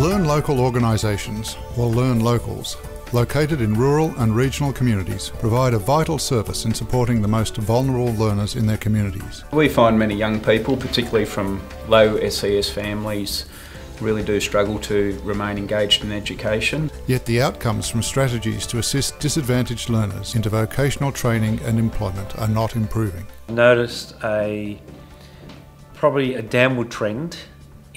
Learn local organisations, or Learn Locals, located in rural and regional communities, provide a vital service in supporting the most vulnerable learners in their communities. We find many young people, particularly from low SES families, really do struggle to remain engaged in education. Yet the outcomes from strategies to assist disadvantaged learners into vocational training and employment are not improving. I noticed probably a downward trend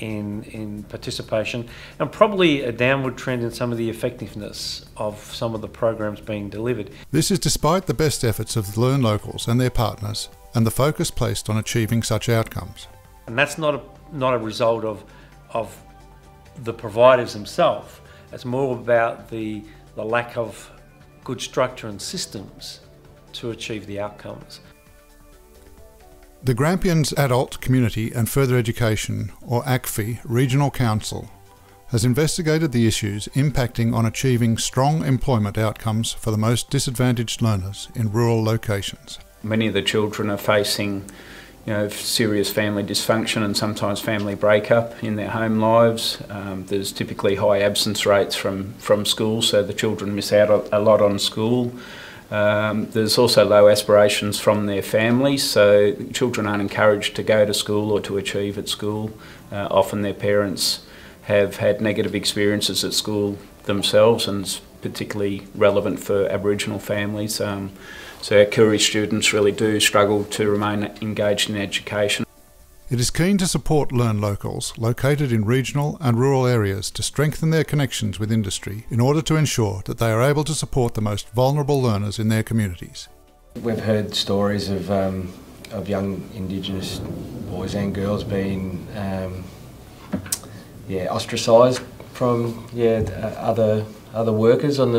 in participation, and probably a downward trend in some of the effectiveness of some of the programs being delivered. This is despite the best efforts of Learn Locals and their partners and the focus placed on achieving such outcomes. And that's not a result of the providers themselves. It's more about the lack of good structure and systems to achieve the outcomes. The Grampians Adult, Community and Further Education, or ACFI, Regional Council has investigated the issues impacting on achieving strong employment outcomes for the most disadvantaged learners in rural locations. Many of the children are facing serious family dysfunction and sometimes family breakup in their home lives. There's typically high absence rates from school, so the children miss out a lot on school. There's also low aspirations from their families, so children aren't encouraged to go to school or to achieve at school. Often their parents have had negative experiences at school themselves, and it's particularly relevant for Aboriginal families. So our Koori students really do struggle to remain engaged in education. It is keen to support Learn Locals located in regional and rural areas to strengthen their connections with industry in order to ensure that they are able to support the most vulnerable learners in their communities. We've heard stories of young Indigenous boys and girls being ostracised from other workers on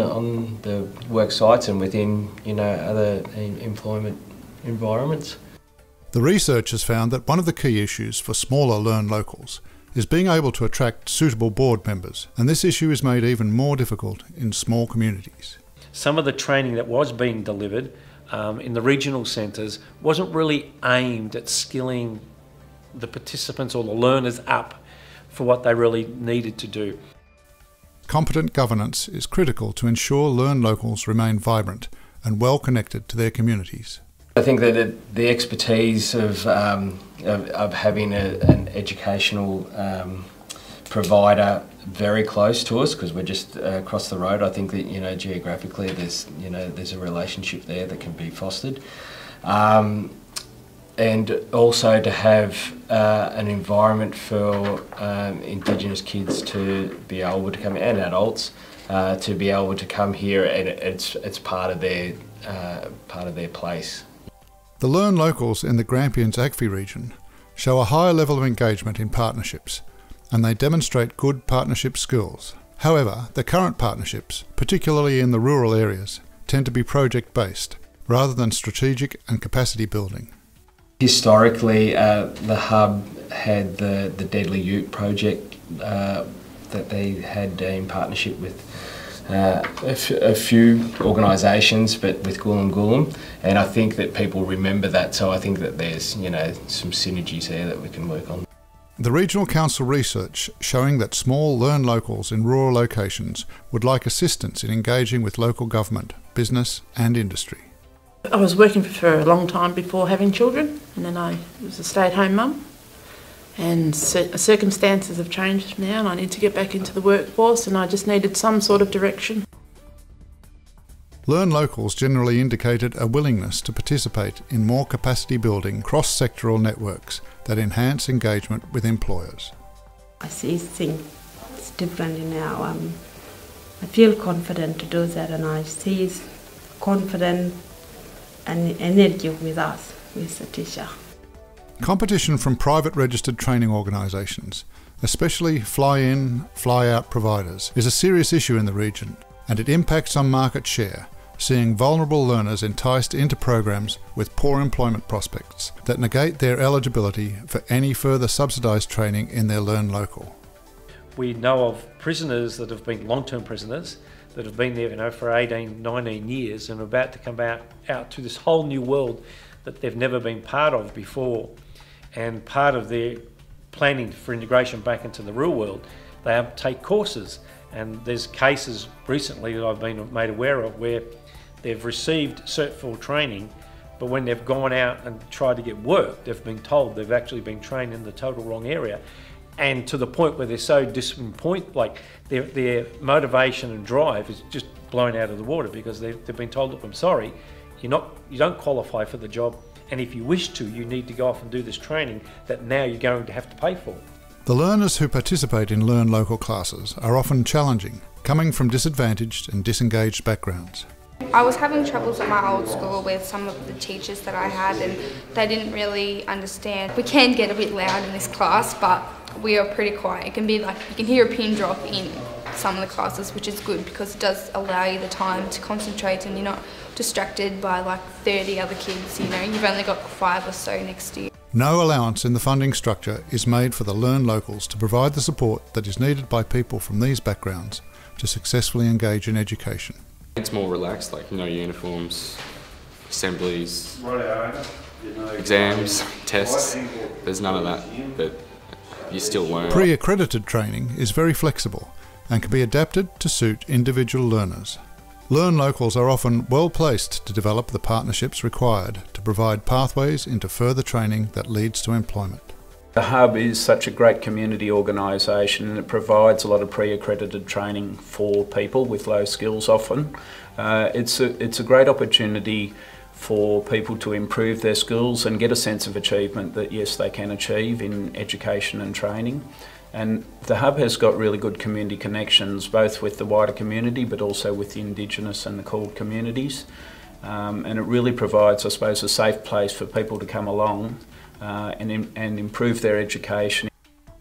the work sites and within other employment environments. The research has found that one of the key issues for smaller Learn Locals is being able to attract suitable board members, and this issue is made even more difficult in small communities. Some of the training that was being delivered in the regional centres wasn't really aimed at skilling the participants or the learners up for what they really needed to do. Competent governance is critical to ensure Learn Locals remain vibrant and well connected to their communities. I think that the expertise of having an educational provider very close to us, because we're just across the road, I think that geographically there's a relationship there that can be fostered, and also to have an environment for Indigenous kids to be able to come, and adults to be able to come here, and it's part of their place. The Learn Locals in the Grampians ACFI region show a high level of engagement in partnerships, and they demonstrate good partnership skills. However, the current partnerships, particularly in the rural areas, tend to be project-based rather than strategic and capacity building. Historically, the Hub had the Deadly Ute project that they had in partnership with a few organisations, but with Gulum, and I think that people remember that, so I think that there's some synergies there that we can work on. The Regional Council research showing that small Learn Locals in rural locations would like assistance in engaging with local government, business and industry. I was working for a long time before having children, and then I was a stay-at-home mum, and circumstances have changed now and I need to get back into the workforce, and I just needed some sort of direction. Learn Locals generally indicated a willingness to participate in more capacity building cross-sectoral networks that enhance engagement with employers. I see things different now. I feel confident to do that, and I see confidence and energy with us, with the teacher. Competition from private registered training organisations, especially fly-in, fly-out providers, is a serious issue in the region, and it impacts on market share, seeing vulnerable learners enticed into programs with poor employment prospects that negate their eligibility for any further subsidised training in their Learn Local. We know of prisoners that have been long-term prisoners that have been there for 18, 19 years and are about to come out to this whole new world that they've never been part of before. And part of their planning for integration back into the real world they take courses. And there's cases recently that I've been made aware of where they've received Cert 4 training, but when they've gone out and tried to get work, they've been told they've actually been trained in the total wrong area. And to the point where they're so disappointed, like their motivation and drive is just blown out of the water because they've been told, look, I'm sorry, you don't qualify for the job, and if you wish to, you need to go off and do this training that now you're going to have to pay for. The learners who participate in Learn Local classes are often challenging, coming from disadvantaged and disengaged backgrounds. I was having troubles at my old school with some of the teachers that I had, and they didn't really understand. We can get a bit loud in this class, but we are pretty quiet. It can be like you can hear a pin drop in some of the classes, which is good because it does allow you the time to concentrate and you're not distracted by like 30 other kids, you know, you've only got 5 or so next to you. No allowance in the funding structure is made for the Learn Locals to provide the support that is needed by people from these backgrounds to successfully engage in education. It's more relaxed, like no uniforms, assemblies, exams, tests. There's none of that, but you still learn. Pre-accredited training is very flexible and can be adapted to suit individual learners. Learn Locals are often well placed to develop the partnerships required to provide pathways into further training that leads to employment. The Hub is such a great community organisation, and it provides a lot of pre-accredited training for people with low skills often. It's a great opportunity for people to improve their skills and get a sense of achievement that yes, they can achieve in education and training. And the Hub has got really good community connections, both with the wider community but also with the Indigenous and the CALD communities. And it really provides, I suppose, a safe place for people to come along and improve their education.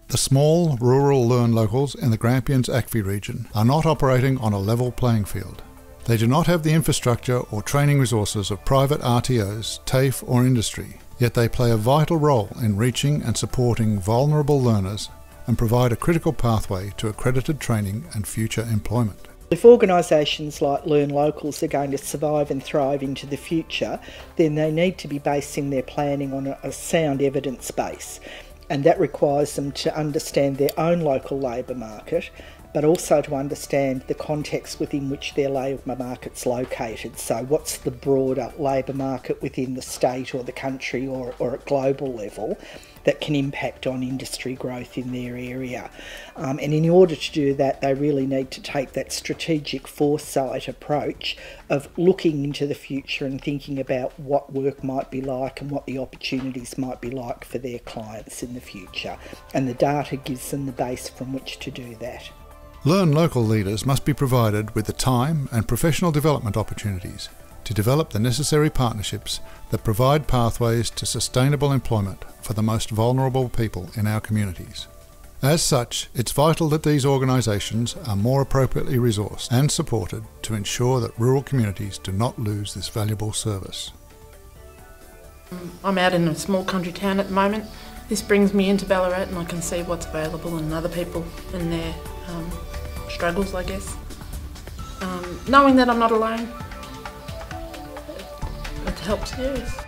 The small rural Learn Locals in the Grampians-Acfi region are not operating on a level playing field. They do not have the infrastructure or training resources of private RTOs, TAFE or industry, yet they play a vital role in reaching and supporting vulnerable learners and provide a critical pathway to accredited training and future employment. If organisations like Learn Locals are going to survive and thrive into the future, then they need to be basing their planning on a sound evidence base, and that requires them to understand their own local labour market, but also to understand the context within which their labour market's located. So what's the broader labour market within the state or the country or at global level that can impact on industry growth in their area. And in order to do that, they really need to take that strategic foresight approach of looking into the future and thinking about what work might be like and what the opportunities might be like for their clients in the future. And the data gives them the base from which to do that. Learn Local leaders must be provided with the time and professional development opportunities to develop the necessary partnerships that provide pathways to sustainable employment for the most vulnerable people in our communities. As such, it's vital that these organisations are more appropriately resourced and supported to ensure that rural communities do not lose this valuable service. I'm out in a small country town at the moment. This brings me into Ballarat and I can see what's available and other people and their struggles, I guess. Knowing that I'm not alone, it helps, yes.